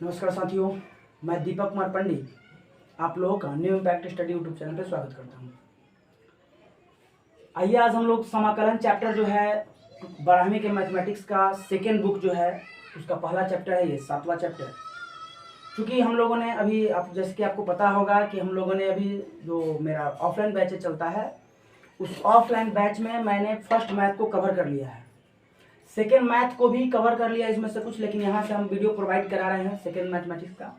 नमस्कार साथियों, मैं दीपक कुमार पंडित आप लोगों का new impact study YouTube channel पर स्वागत करता हूं। आइए आज हम लोग समाकलन चैप्टर जो है 12वीं के मैथमेटिक्स का सेकेंड बुक जो है उसका पहला चैप्टर है, ये 7वां चैप्टर। क्योंकि हम लोगों ने अभी जैसे कि आपको पता होगा कि हम लोगों ने अभी जो मेरा ऑफलाइन बैच चलता है उस ऑफलाइन बैच में मैंने फर्स्ट मैथ को कवर कर लिया है, सेकेंड मैथ को भी कवर कर लिया इसमें से कुछ, लेकिन यहाँ से हम वीडियो प्रोवाइड करा रहे हैं सेकेंड मैथमेटिक्स का।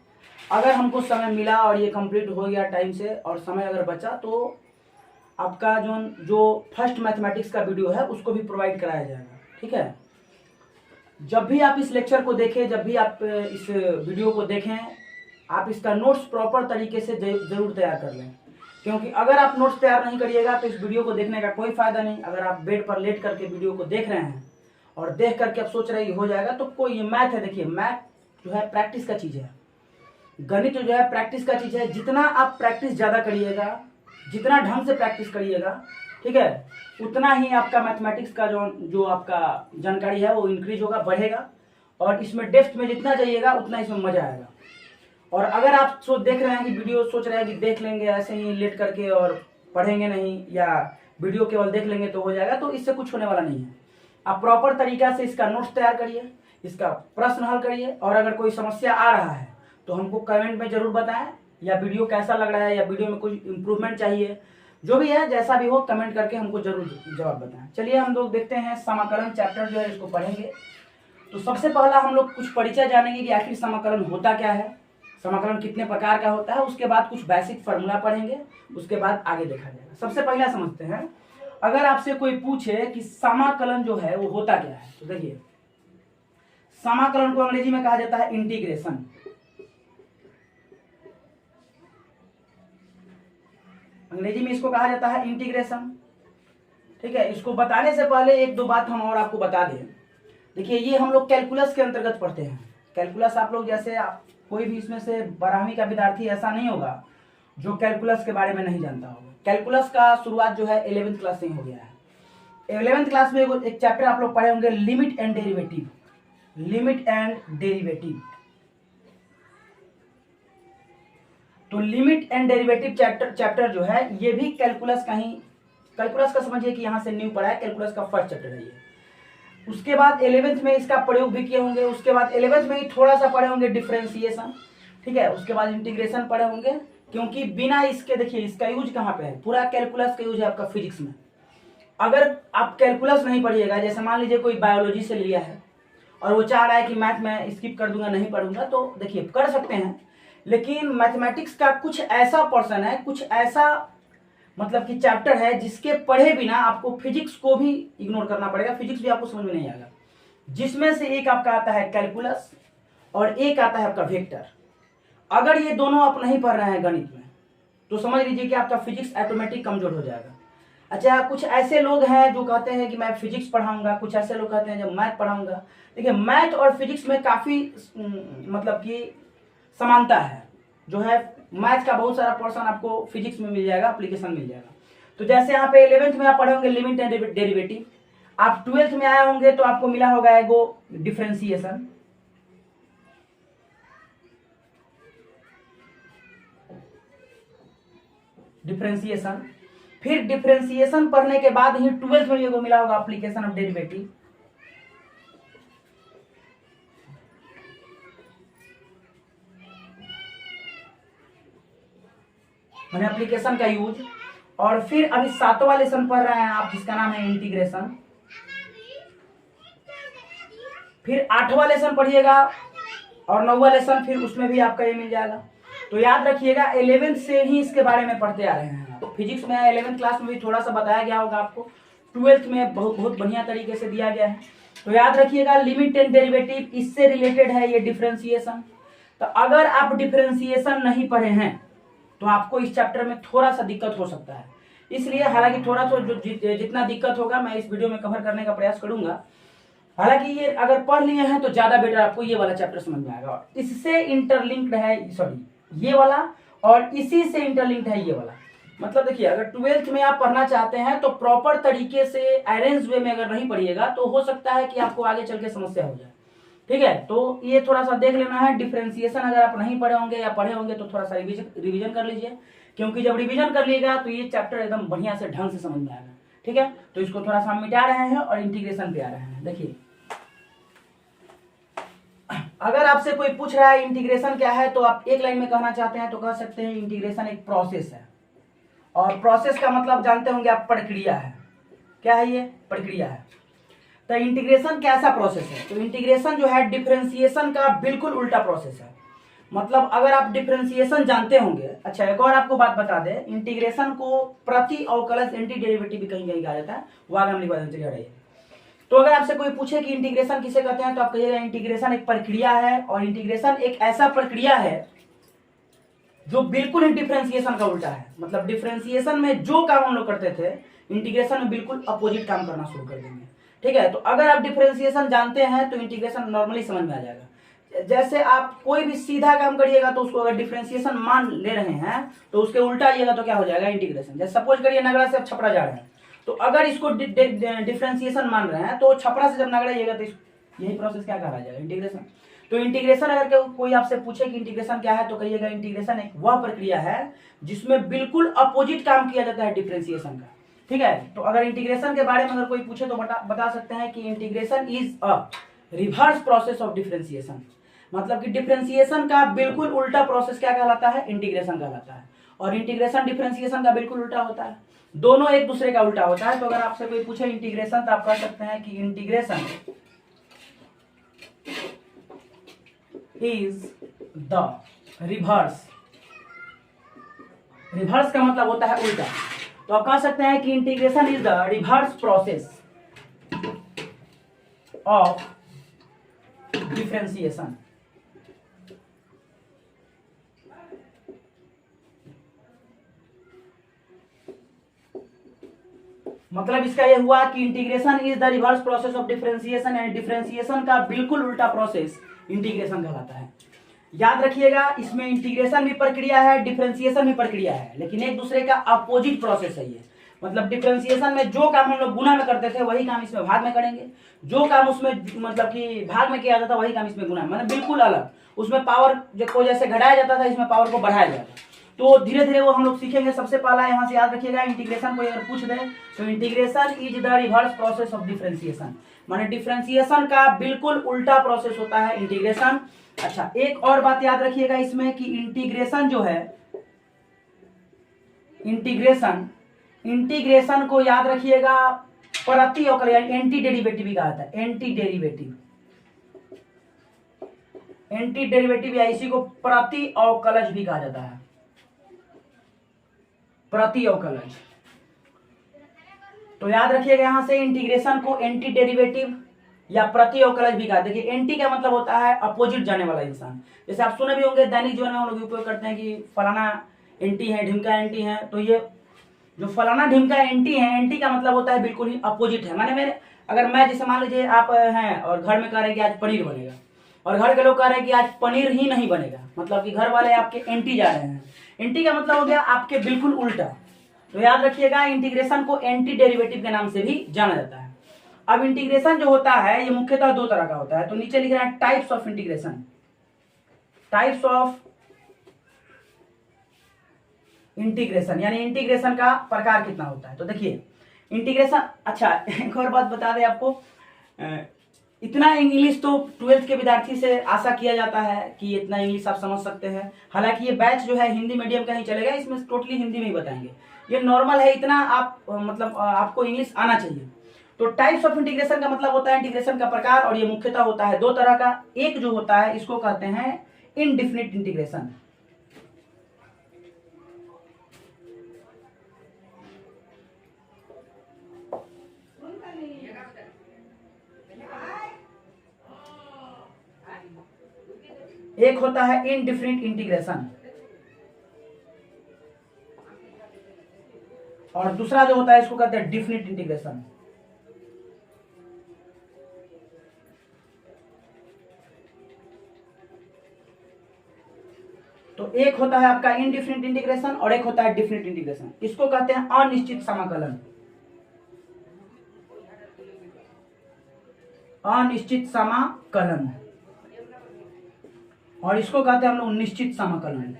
अगर हमको समय मिला और ये कंप्लीट हो गया टाइम से और समय अगर बचा तो आपका जो फर्स्ट मैथमेटिक्स का वीडियो है उसको भी प्रोवाइड कराया जाएगा, ठीक है। जब भी आप इस लेक्चर को देखें, जब भी आप इस वीडियो को देखें, आप इसका नोट्स प्रॉपर तरीके से ज़रूर तैयार कर लें, क्योंकि अगर आप नोट्स तैयार नहीं करिएगा तो इस वीडियो को देखने का कोई फ़ायदा नहीं। अगर आप बेड पर लेट करके वीडियो को देख रहे हैं और देख करके आप सोच रहे हैं हो जाएगा, तो कोई ये मैथ है, देखिए मैथ जो है प्रैक्टिस का चीज़ है, गणित जो है प्रैक्टिस का चीज़ है। जितना आप प्रैक्टिस ज़्यादा करिएगा, जितना ढंग से प्रैक्टिस करिएगा, ठीक है, उतना ही आपका मैथमेटिक्स का जो आपका जानकारी है वो इंक्रीज होगा, बढ़ेगा, और इसमें डेप्थ में जितना जाइएगा उतना इसमें मज़ा आएगा। और अगर आप देख रहे हैं कि वीडियो सोच रहे हैं कि देख लेंगे ऐसे ही लेट करके और पढ़ेंगे नहीं, या वीडियो केवल देख लेंगे तो हो जाएगा, तो इससे कुछ होने वाला नहीं है। आप प्रॉपर तरीका से इसका नोट्स तैयार करिए, इसका प्रश्न हल करिए, और अगर कोई समस्या आ रहा है तो हमको कमेंट में जरूर बताएं, या वीडियो कैसा लग रहा है, या वीडियो में कुछ इम्प्रूवमेंट चाहिए, जो भी है जैसा भी हो कमेंट करके हमको जरूर जवाब बताएं। चलिए हम लोग देखते हैं समाकलन चैप्टर जो है इसको पढ़ेंगे। तो सबसे पहला हम लोग कुछ परिचय जानेंगे कि आखिर समाकलन होता क्या है, समाकलन कितने प्रकार का होता है, उसके बाद कुछ बेसिक फार्मूला पढ़ेंगे, उसके बाद आगे देखा जाएगा। सबसे पहला समझते हैं, अगर आपसे कोई पूछे कि समाकलन जो है वो होता क्या है, तो देखिए समाकलन को अंग्रेजी में कहा जाता है इंटीग्रेशन। अंग्रेजी में इसको कहा जाता है इंटीग्रेशन, ठीक है। इसको बताने से पहले एक दो बात हम और आपको बता दें। देखिए ये हम लोग कैलकुलस के अंतर्गत पढ़ते हैं। कैलकुलस आप लोग जैसे कोई भी इसमें से 12वीं का विद्यार्थी ऐसा नहीं होगा जो कैलकुलस के बारे में नहीं जानता होगा। कैलकुलस का शुरुआत जो है 11वीं क्लास से हो गया है। 11वीं क्लास में एक चैप्टर आप लोग पढ़े होंगे, limit and derivative. Limit and derivative, तो लिमिट एंड डेरिवेटिव चैप्टर जो है ये भी कैलकुलस का समझिए कि यहाँ से न्यू पढ़ा है, कैलकुलस का फर्स्ट चैप्टर है ये। उसके बाद 11वीं में इसका प्रयोग भी किए होंगे। उसके बाद 11वीं में ही थोड़ा सा पढ़े होंगे डिफरेंशिएशन, ठीक है। उसके बाद इंटीग्रेशन पढ़े होंगे, क्योंकि बिना इसके देखिए इसका यूज कहाँ पे है, पूरा कैलकुलस का यूज है आपका फिजिक्स में। अगर आप कैलकुलस नहीं पढ़िएगा, जैसे मान लीजिए कोई बायोलॉजी से लिया है और वो चाह रहा है कि मैथ में स्किप कर दूंगा, नहीं पढ़ूंगा, तो देखिए कर सकते हैं, लेकिन मैथमेटिक्स का कुछ ऐसा पर्सन है, कुछ ऐसा मतलब कि चैप्टर है जिसके पढ़े बिना आपको फिजिक्स को भी इग्नोर करना पड़ेगा, फिजिक्स भी आपको समझ में नहीं आएगा। जिसमें से एक आपका आता है कैलकुलस और एक आता है आपका वेक्टर। अगर ये दोनों आप नहीं पढ़ रहे हैं गणित में तो समझ लीजिए कि आपका फिजिक्स ऑटोमेटिक कमजोर हो जाएगा। अच्छा, कुछ ऐसे लोग हैं जो कहते हैं कि मैं फिजिक्स पढ़ाऊंगा, कुछ ऐसे लोग कहते हैं जब मैथ पढ़ाऊंगा। देखिए मैथ और फिजिक्स में काफ़ी मतलब कि समानता है, जो है मैथ का बहुत सारा पोर्शन आपको फिजिक्स में मिल जाएगा, एप्लीकेशन मिल जाएगा। तो जैसे यहाँ पे 11वीं में आप पढ़े होंगे लिमिट एंड डेरिवेटिव, आप 12वीं में आए होंगे तो आपको मिला होगा एगो डिफरेंशिएशन, फिर डिफरेंशिएशन पढ़ने के बाद ही 12वीं में एगो मिला होगा एप्लीकेशन ऑफ डेरिवेटिव, मैंने एप्लीकेशन का यूज, और फिर अभी 7वां लेसन पढ़ रहे हैं आप जिसका नाम है इंटीग्रेशन। फिर 8वां लेसन पढ़िएगा और 9वां लेसन, फिर उसमें भी आपका ये मिल जाएगा। तो याद रखिएगा 11वीं से ही इसके बारे में पढ़ते आ रहे हैं। तो फिजिक्स में 11वीं क्लास में भी थोड़ा सा बताया गया होगा आपको, 12वीं में बहुत बढ़िया तरीके से दिया गया है। तो याद रखिएगा लिमिट एंड डेरिवेटिव इससे रिलेटेड है ये डिफरेंशिएशन। तो अगर आप डिफरेंशिएशन नहीं पढ़े हैं तो आपको इस चैप्टर में थोड़ा सा दिक्कत हो सकता है। इसलिए हालांकि थोड़ा सा जितना दिक्कत होगा मैं इस वीडियो में कवर करने का प्रयास करूंगा। हालांकि ये अगर पढ़ लिए हैं तो ज्यादा बेटर आपको ये वाला चैप्टर समझ में आएगा। इससे इंटरलिंक्ड है, सॉरी ये वाला, और इसी से इंटरलिंक्ड है ये वाला। मतलब देखिए अगर 12वीं में आप पढ़ना चाहते हैं तो प्रॉपर तरीके से अरेंज वे में अगर नहीं पढ़िएगा तो हो सकता है कि आपको आगे चल के समस्या हो जाए। ठीक है, तो ये थोड़ा सा देख लेना है। डिफरेंशिएशन अगर आप नहीं पढ़े होंगे या पढ़े होंगे तो थोड़ा सा रिवीजन कर लीजिए, क्योंकि जब रिवीजन कर लीजिएगा तो ये चैप्टर एकदम बढ़िया से ढंग से समझ में आएगा। ठीक है, तो इसको थोड़ा सा हम मिटा रहे हैं और इंटीग्रेशन पे आ रहे हैं। देखिए, अगर आपसे कोई पूछ रहा है इंटीग्रेशन क्या है, तो आप एक लाइन में कहना चाहते हैं तो कह सकते हैं इंटीग्रेशन एक प्रोसेस है। और प्रोसेस का मतलब जानते होंगे आप, प्रक्रिया है। क्या है ये? प्रक्रिया है। तो इंटीग्रेशन कैसा प्रोसेस है? तो इंटीग्रेशन जो है डिफरेंशिएशन का बिल्कुल उल्टा प्रोसेस है। मतलब अगर आप डिफरेंशिएशन जानते होंगे, अच्छा एक और आपको बात बता दें, इंटीग्रेशन को प्रति अवकलज एंटी डेरिवेटिव भी कहीं कहीं कहा जाता है, वो आगे हम लिखवा देंगे। तो अगर आपसे कोई पूछे कि इंटीग्रेशन किसे कहते हैं, तो आप कहिएगा इंटीग्रेशन एक प्रक्रिया है, और इंटीग्रेशन एक ऐसा प्रक्रिया है जो बिल्कुल ही डिफरेंशिएशन का उल्टा है। मतलब डिफरेंशिएशन में जो काम हम लोग करते थे, इंटीग्रेशन में बिल्कुल अपोजिट काम करना शुरू कर देंगे। ठीक है, तो अगर आप डिफरेंशिएशन जानते हैं तो इंटीग्रेशन नॉर्मली समझ में आ जाएगा। जैसे आप कोई भी सीधा काम करिएगा तो उसको अगर डिफरेंशिएशन मान ले रहे हैं तो उसके उल्टा आइएगा तो क्या हो जाएगा? इंटीग्रेशन। जैसे सपोज करिए नगड़ा से आप छपरा जा रहे हैं, तो अगर इसको डिफरेंशिएशन मान रहे हैं तो छपरा से जब नगड़ा आइएगा तो यही प्रोसेस क्या कहा जाएगा? इंटीग्रेशन। तो इंटीग्रेशन अगर कोई आपसे पूछे कि इंटीग्रेशन क्या है, तो कहिएगा इंटीग्रेशन एक वह प्रक्रिया है जिसमें बिल्कुल अपोजिट काम किया जाता है डिफरेंशिएशन का। ठीक है, तो अगर इंटीग्रेशन के बारे में अगर कोई पूछे तो बता सकते हैं कि integration is a reverse process of differentiation. मतलब कि डिफरेंशिएशन का बिल्कुल उल्टा प्रोसेस क्या कहलाता है? इंटीग्रेशन कहलाता है। और इंटीग्रेशन डिफरेंशिएशन का बिल्कुल उल्टा होता है, दोनों एक दूसरे का उल्टा होता है। तो अगर आपसे कोई पूछे इंटीग्रेशन, तो आप कह सकते हैं कि integration is the reverse. Reverse का मतलब होता है उल्टा, तो आप कह सकते हैं कि integration is the reverse process of differentiation. मतलब इसका यह हुआ कि integration is the reverse process of differentiation, and differentiation का बिल्कुल उल्टा प्रोसेस इंटीग्रेशन कहलाता है। याद रखिएगा, इसमें इंटीग्रेशन भी प्रक्रिया है, डिफरेंशिएशन भी प्रक्रिया है, लेकिन एक दूसरे का अपोजिट प्रोसेस है ये। मतलब डिफरेंशिएशन में जो काम हम लोग गुना में करते थे वही काम इसमें भाग में करेंगे, जो काम उसमें मतलब कि भाग में किया जाता वही काम इसमें गुना में, मतलब बिल्कुल अलग। उसमें पावर को जैसे घटाया जाता था, इसमें पावर को बढ़ाया जाता। तो धीरे धीरे वो हम लोग सीखेंगे। सबसे पहला यहाँ से याद रखिएगा, इंटीग्रेशन को अगर पूछ दे तो integration is the reverse process of differentiation, माने डिफरेंशिएशन का बिल्कुल उल्टा प्रोसेस होता है इंटीग्रेशन। अच्छा, एक और बात याद रखिएगा इसमें कि इंटीग्रेशन जो है, इंटीग्रेशन को याद रखिएगा प्रति अवकलज यानी एंटी डेरिवेटिव भी कहा जाता है। एंटी डेरिवेटिव या इसी को प्रति अवकलज भी कहा जाता है, प्रति अवकलज। तो याद रखिएगा यहां से इंटीग्रेशन को एंटी डेरिवेटिव या प्रति अवकलज भी कहा। देखिए, एंटी का मतलब होता है अपोजिट जाने वाला इंसान। जैसे आप सुने भी होंगे दैनिक जीवन में हम लोग उपयोग करते हैं कि फलाना एंटी है, ढिमका एंटी है। तो ये जो फलाना ढिमका एंटी है, एंटी का मतलब होता है बिल्कुल ही अपोजिट है। माने मेरे अगर मैं जैसे मान लीजिए आप हैं और घर में कह रहे हैं कि आज पनीर बनेगा, और घर के लोग कह रहे हैं कि आज पनीर ही नहीं बनेगा, मतलब कि घर वाले आपके एंटी जा रहे हैं। एंटी का मतलब हो गया आपके बिल्कुल उल्टा। तो याद रखिएगा इंटीग्रेशन को एंटी डेरिवेटिव के नाम से भी जाना जाता है। अब इंटीग्रेशन जो होता है ये मुख्यतः दो तरह का होता है। तो नीचे लिख रहे हैं types of integration, types of integration यानी इंटीग्रेशन का प्रकार कितना होता है। तो देखिए इंटीग्रेशन, अच्छा एक और बात बता दें आपको, इतना इंग्लिश तो 12th के विद्यार्थी से आशा किया जाता है कि इतना इंग्लिश आप समझ सकते हैं। हालांकि ये बैच जो है हिंदी मीडियम का ही चलेगा, इसमें टोटली हिंदी में ही बताएंगे। ये नॉर्मल है, इतना आप मतलब आपको इंग्लिश आना चाहिए। तो टाइप्स ऑफ इंटीग्रेशन का मतलब होता है इंटीग्रेशन का प्रकार, और ये मुख्यतः होता है दो तरह का। एक जो होता है इसको कहते हैं इनडिफिनिट इंटीग्रेशन, एक होता है इनडिफिनिट इंटीग्रेशन, और दूसरा जो होता है इसको कहते हैं डिफिनिट इंटीग्रेशन। तो एक होता है आपका इनडिफिनिट इंटीग्रेशन और एक होता है डिफिनिट इंटीग्रेशन। इसको कहते हैं अनिश्चित समाकलन, अनिश्चित समाकलन। और इसको कहते हैं हम लोग निश्चित समाकलन।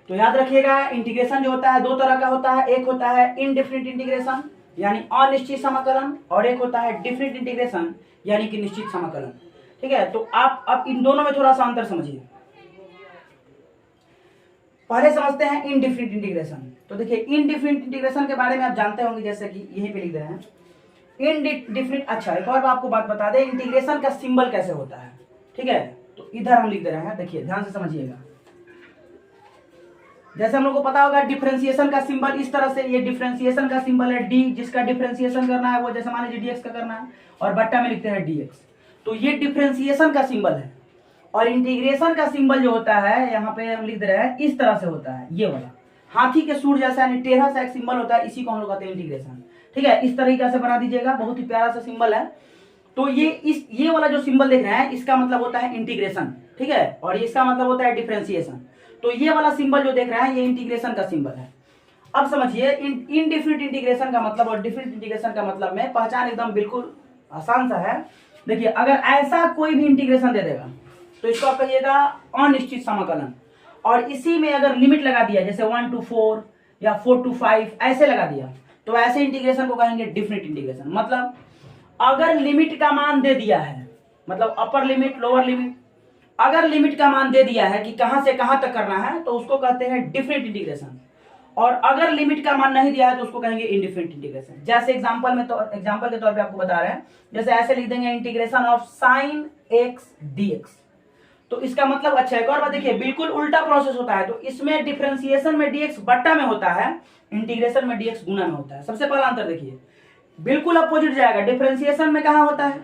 तो याद रखिएगा, इंटीग्रेशन जो होता है दो तरह का होता है, एक होता है इनडेफिनिट इंटीग्रेशन यानी अनिश्चित समाकलन, और एक होता है डेफिनिट इंटीग्रेशन यानी कि निश्चित समाकलन। ठीक है, तो आप अब इन दोनों में थोड़ा सा अंतर समझिए। पहले समझते हैं इनडेफिनिट इंटीग्रेशन। तो देखिए, इनडेफिनिट इंटीग्रेशन के बारे में आप जानते होंगे, जैसे कि यहीं पे लिख रहे हैं इनडेफिनिट। अच्छा, एक और आपको बात बता दें, इंटीग्रेशन का सिंबल कैसे होता है। ठीक है, तो इधर हम लिख दे रहे हैं, देखिए ध्यान से समझिएगा। जैसे हम लोग को पता होगा डिफरेंशिएशन का सिंबल इस तरह से, ये डिफरेंशिएशन का सिंबल है डी, जिसका डिफरेंशिएशन करना है वो जैसे मान लीजिए dx का करना है और बट्टा में लिखते हैं dx। तो ये डिफरेंशिएशन का सिंबल है। और इंटीग्रेशन का सिंबल जो होता है यहाँ पे हम लिख दे रहे हैं इस तरह से होता है, ये वाला हाथी के सूर जैसा यानी टेढ़ा सा एक सिंबल होता है, इसी को हम लोग कहते हैं इंटीग्रेशन। ठीक है, इस तरीके से बना दीजिएगा, बहुत ही प्यारा सा सिंबल है। तो ये वाला जो सिंबल देख रहे हैं इसका मतलब होता है इंटीग्रेशन। ठीक है, और इसका मतलब होता है डिफरेंशिएशन। तो ये वाला सिंबल जो देख रहे हैं ये इंटीग्रेशन का सिंबल है। अब समझिए इनडेफिनिट इंटीग्रेशन का मतलब और डेफिनिट इंटीग्रेशन का मतलब में पहचान एकदम बिल्कुल आसान सा है। देखिए, अगर ऐसा कोई भी इंटीग्रेशन दे देगा तो इसको आप कहिएगा अनिश्चित समाकलन, और इसी में अगर लिमिट लगा दिया जैसे 1 to 4 या 4 to 5 ऐसे लगा दिया तो ऐसे इंटीग्रेशन को कहेंगे डेफिनिट इंटीग्रेशन। मतलब अगर लिमिट का मान दे दिया है, मतलब अपर लिमिट लोअर लिमिट, अगर लिमिट का मान दे दिया है कि कहां से कहां तक करना है तो उसको कहते हैं डेफिनिट इंटीग्रेशन, और अगर लिमिट का मान नहीं दिया है तो उसको कहेंगे इनडेफिनिट इंटीग्रेशन। जैसे एग्जांपल के तौर पे आपको बता रहे हैं, जैसे ऐसे लिख देंगे integration of sin x dx। तो इसका मतलब, अच्छा एक और बात देखिए, बिल्कुल उल्टा प्रोसेस होता है। तो इसमें डिफरेंशिएशन में dx बट्टा में होता है, इंटीग्रेशन में dx गुना में होता है। सबसे पहला अंतर देखिए, बिल्कुल अपोजिट जाएगा। डिफरेंशिएशन में कहां होता है,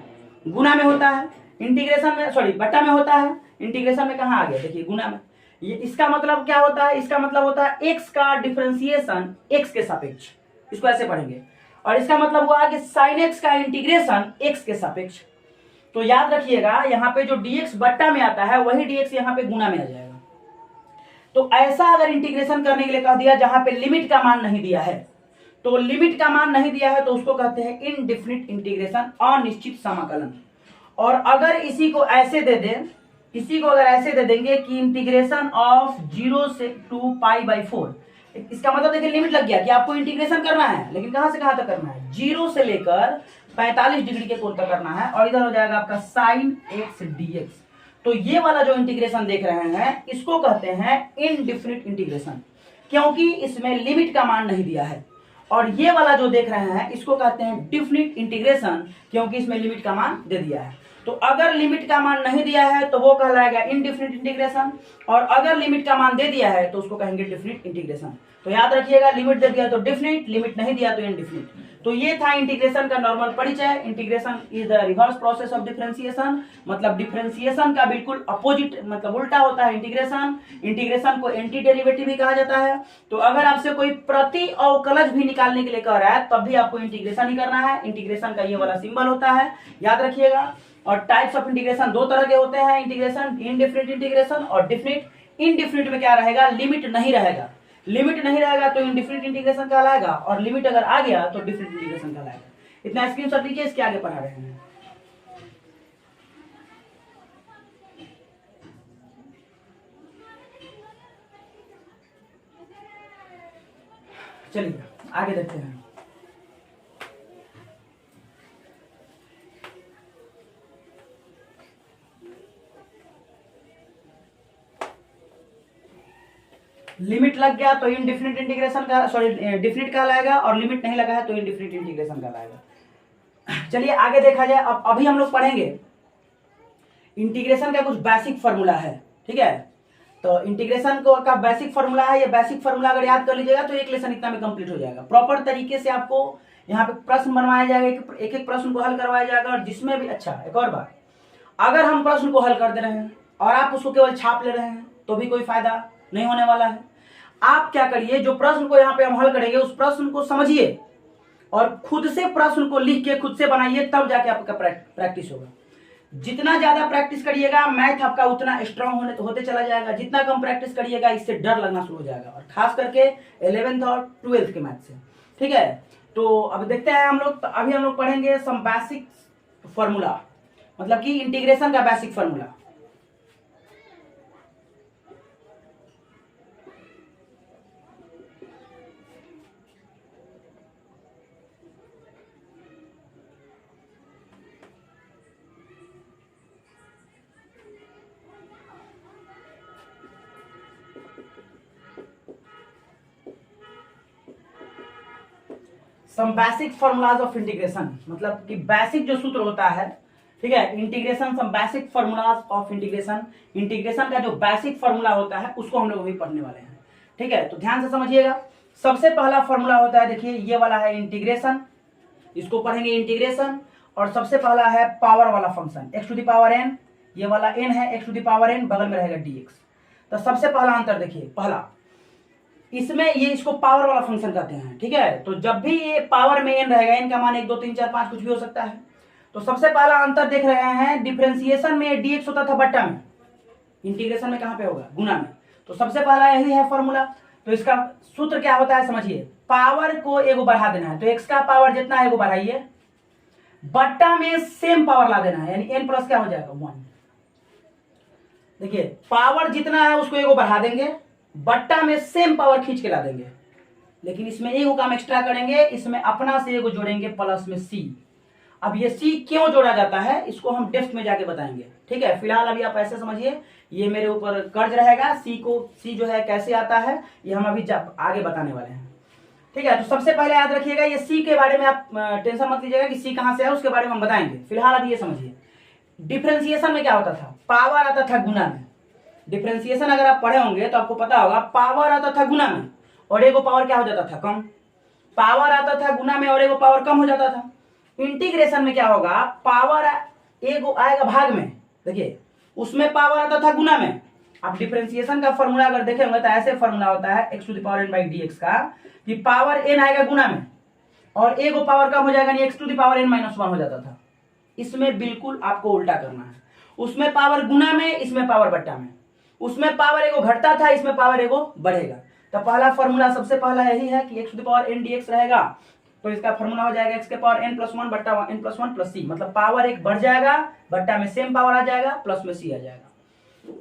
गुना में होता है। इंटीग्रेशन में सॉरी बट्टा में होता है, इंटीग्रेशन में कहां आ गया, देखिए गुना में। ये इसका मतलब क्या होता है, इसका मतलब होता है x का डिफरेंशिएशन x के सापेक्ष, इसको ऐसे पढ़ेंगे। और इसका मतलब हुआ कि sin x का इंटीग्रेशन x के सापेक्ष। तो याद रखिएगा, यहाँ पे जो dx बट्टा में आता है वही dx यहाँ पे गुना में आ जाएगा। तो ऐसा अगर इंटीग्रेशन करने के लिए कह दिया जहां पे लिमिट का मान नहीं दिया है, तो लिमिट का मान नहीं दिया है तो उसको कहते हैं इनडेफिनिट इंटीग्रेशन, अनिश्चित समाकलन। और अगर इसी को ऐसे दे दें, इसी को अगर ऐसे दे देंगे कि इंटीग्रेशन ऑफ 0 से 2 π/4, इसका मतलब देखिए लिमिट लग गया कि आपको इंटीग्रेशन करना है, लेकिन कहां से कहां तक करना है, 0 से लेकर 45 डिग्री के कोण तक करना है, और इधर हो जाएगा आपका sin x dx। तो ये वाला जो इंटीग्रेशन देख रहे हैं इसको कहते हैं इनडेफिनिट इंटीग्रेशन, क्योंकि इसमें लिमिट का मान नहीं दिया है। और ये वाला जो देख रहे हैं इसको कहते हैं डेफिनिट इंटीग्रेशन, क्योंकि इसमें लिमिट का मान दे दिया है। तो अगर लिमिट का मान नहीं दिया है तो वो कहलाएगा इनडेफिनिट इंटीग्रेशन, और अगर लिमिट का मान दे दिया है तो उसको कहेंगे डेफिनिट इंटीग्रेशन। तो याद रखिएगा, लिमिट दे दिया तो डेफिनिट, लिमिट नहीं दिया तो इनडेफिनिट। तो ये था इंटीग्रेशन का नॉर्मल परिचय। Integration is the reverse process of differentiation, मतलब डिफरेंशिएशन का बिल्कुल अपोजिट, मतलब उल्टा होता है इंटीग्रेशन। इंटीग्रेशन को एंटी डेरिवेटिव भी कहा जाता है। तो अगर आपसे कोई प्रति अवकलज भी निकालने के लिए कह रहा है तब भी आपको इंटीग्रेशन ही करना है। इंटीग्रेशन का ये वाला सिंबल होता है, याद रखिएगा। और टाइप्स ऑफ इंटीग्रेशन दो तरह के होते हैं, इंटीग्रेशन इनडेफिनिट इंटीग्रेशन और डेफिनिट। इनडेफिनिट में क्या रहेगा, लिमिट नहीं रहेगा। लिमिट नहीं रहेगा तो इनडेफिनिट इंटीग्रेशन कहलाएगा, और लिमिट अगर आ गया तो डेफिनिट इंटीग्रेशन कहलाएगा। इतना स्क्रीनशॉट लीजिए, इसके आगे पढ़ा रहे हैं। चलिए आगे देखते हैं। लिमिट लग गया तो इनडेफिनिट इंटीग्रेशन का डेफिनिट कहलाएगा, और लिमिट नहीं लगा है तो इनडेफिनिट इंटीग्रेशन कहलाएगा। चलिए आगे देखा जाए। अब अभी हम लोग पढ़ेंगे इंटीग्रेशन का कुछ बेसिक फॉर्मूला है। ठीक है, तो इंटीग्रेशन को का बेसिक फॉर्मूला है। ये बेसिक फॉर्मूला अगर याद कर लीजिएगा तो एक लेसन इतना में कंप्लीट हो जाएगा। प्रॉपर तरीके से आपको यहाँ पे प्रश्न बनवाया जाएगा, एक एक प्रश्न को हल करवाया जाएगा, और जिसमें भी, अच्छा एक और बात, अगर हम प्रश्न को हल कर दे रहे हैं और आप उसको केवल छाप ले रहे हैं तो भी कोई फायदा नहीं होने वाला है। आप क्या करिए, जो प्रश्न को यहाँ पे हम हल करेंगे उस प्रश्न को समझिए और खुद से प्रश्न को लिख के खुद से बनाइए, तब जाके आपका प्रैक्टिस होगा। जितना ज्यादा प्रैक्टिस करिएगा मैथ आपका उतना स्ट्रांग होते चला जाएगा। जितना कम प्रैक्टिस करिएगा इससे डर लगना शुरू हो जाएगा, और खास करके 11th और 12th के मैथ से। ठीक है, तो अब देखते हैं हम लोग, अभी हम लोग पढ़ेंगे सम बेसिक फॉर्मूला, मतलब कि इंटीग्रेशन का basic formula. Some basic formulas of integration, मतलब कि बेसिक जो सूत्र होता है, ठीक है, integration, some basic formulas of integration, integration का जो बेसिक फॉर्मूला होता है उसको हम लोग अभी पढ़ने वाले हैं। ठीक है, तो ध्यान से समझिएगा। सबसे पहला फॉर्मूला होता है, देखिए ये वाला है इंटीग्रेशन, इसको पढ़ेंगे इंटीग्रेशन। और सबसे पहला है पावर वाला function x to the power n, ये वाला n है x to the power n, बगल में रहेगा dx। तो सबसे पहला अंतर देखिए, पहला इसमें ये इसको पावर वाला फंक्शन कहते हैं। ठीक है, तो जब भी ये पावर में n रहेगा, n का मान 1 2 3 4 5 कुछ भी हो सकता है। तो सबसे पहला अंतर देख रहे हैं, डिफरेंशिएशन में dx होता था बट्टा में, इंटीग्रेशन में कहां पे होगा, गुना में। तो सबसे पहला यही है फॉर्मूला। तो इसका सूत्र क्या होता है समझिए, पावर को एगो बढ़ा देना है, तो x का पावर जितना है एगो बढ़ाइए, बट्टा में सेम पावर ला देना है, यानी n प्लस क्या हो जाएगा 1। देखिए पावर जितना है उसको एगो बढ़ा देंगे, बट्टा में सेम पावर खींच के ला देंगे। लेकिन इसमें एगो काम एक्स्ट्रा करेंगे, इसमें अपना से एगो जोड़ेंगे प्लस में c। अब ये c क्यों जोड़ा जाता है इसको हम डेप्थ में जाके बताएंगे। ठीक है, फिलहाल अभी आप ऐसे समझिए, ये मेरे ऊपर कर्ज रहेगा, c जो है कैसे आता है ये हम अभी आगे बताने वाले हैं। ठीक है, तो सबसे पहले याद रखिएगा, ये c के बारे में आप टेंशन मत लीजिएगा कि c कहां से है, उसके बारे में हम बताएंगे। फिलहाल अभी ये समझिए, डिफरेंशिएशन में क्या होता था, पावर आता था गुना में। डिफरेंशिएशन अगर आप पढ़े होंगे तो आपको पता होगा, पावर आता था गुना में और एगो पावर क्या हो जाता था, कम। पावर आता था गुना में और एगो पावर कम हो जाता था। इंटीग्रेशन में क्या होगा, पावर एगो आएगा भाग में, देखिए उसमें पावर आता था गुना में। आप डिफरेंशिएशन का फॉर्मूला अगर देखेंगे तो ऐसे फॉर्मूला होता है x to the power n by dx का, कि पावर n आएगा गुना में और एगो पावर कम हो जाएगा, यानी x to the power n minus 1 हो जाता था। इसमें बिल्कुल आपको उल्टा करना है, उसमें पावर गुना में, इसमें पावर बट्टा में। उसमें पावर एगो घटता था, इसमें पावर एगो बढ़ेगा। तो पहला फॉर्मूला सबसे पहला यही है कि x to the power n dx रहेगा, तो इसका फॉर्मूला हो जाएगा x के पावर n प्लस 1 बट्टा n प्लस 1 प्लस c, मतलब पावर एक बढ़ जाएगा, बट्टा में सेम पावर आ जाएगा, प्लस में c आ जाएगा।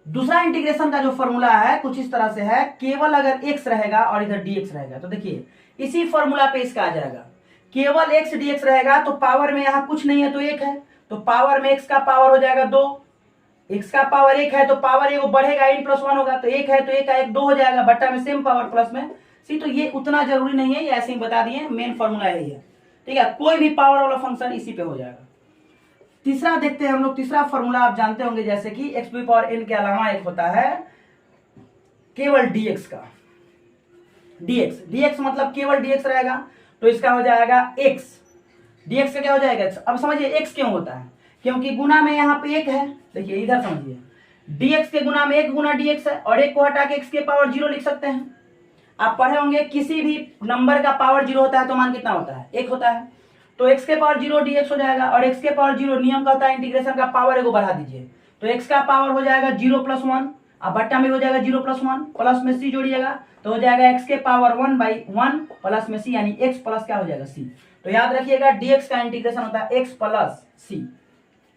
दूसरा इंटीग्रेशन का जो फॉर्मूला है कुछ इस तरह से है, केवल अगर x रहेगा और इधर dx रहेगा, तो देखिए इसी फॉर्मूला पे इसका आ जाएगा, केवल x dx रहेगा तो पावर में यहां कुछ नहीं है तो 1 है, तो पावर में x का पावर हो जाएगा 2, x का पावर 1 है तो पावर एगो बढ़ेगा, n प्लस 1 होगा, तो 1 है तो 1 का 1 2 हो जाएगा, बट्टा में सेम पावर प्लस में c। तो ये उतना जरूरी नहीं है, ये ऐसे ही बता दिए, मेन फॉर्मूला यही है। ठीक है, कोई भी पावर वाला फंक्शन इसी पे हो जाएगा। तीसरा देखते हैं हम लोग, तीसरा फॉर्मूला आप जानते होंगे, जैसे कि x to the power n के अलावा एक होता है केवल dx का, dx मतलब केवल dx रहेगा, तो इसका हो जाएगा x, dx का क्या हो जाएगा x। अब समझिए x क्यों होता है, क्योंकि गुना में यहाँ पे 1 है। देखिए इधर समझिए, dx के गुना में 1 गुना dx है, और 1 को हटा के x के पावर 0 लिख सकते हैं। आप पढ़े होंगे किसी भी नंबर का पावर 0 होता है तो मान कितना होता है, 1 होता है, तो x के पावर 0 dx हो जाएगा, और x के पावर 0 नियम का होता है इंटीग्रेशन का, पावर एगो बढ़ा दीजिए, तो x का पावर हो जाएगा 0 प्लस 1, अब बट्टा में हो जाएगा 0 प्लस 1, प्लस में c जोड़िएगा तो हो जाएगा x के पावर 1 बाई 1 प्लस में c, यानी x प्लस क्या हो जाएगा c। तो याद रखिएगा dx का इंटीग्रेशन होता है x plus c,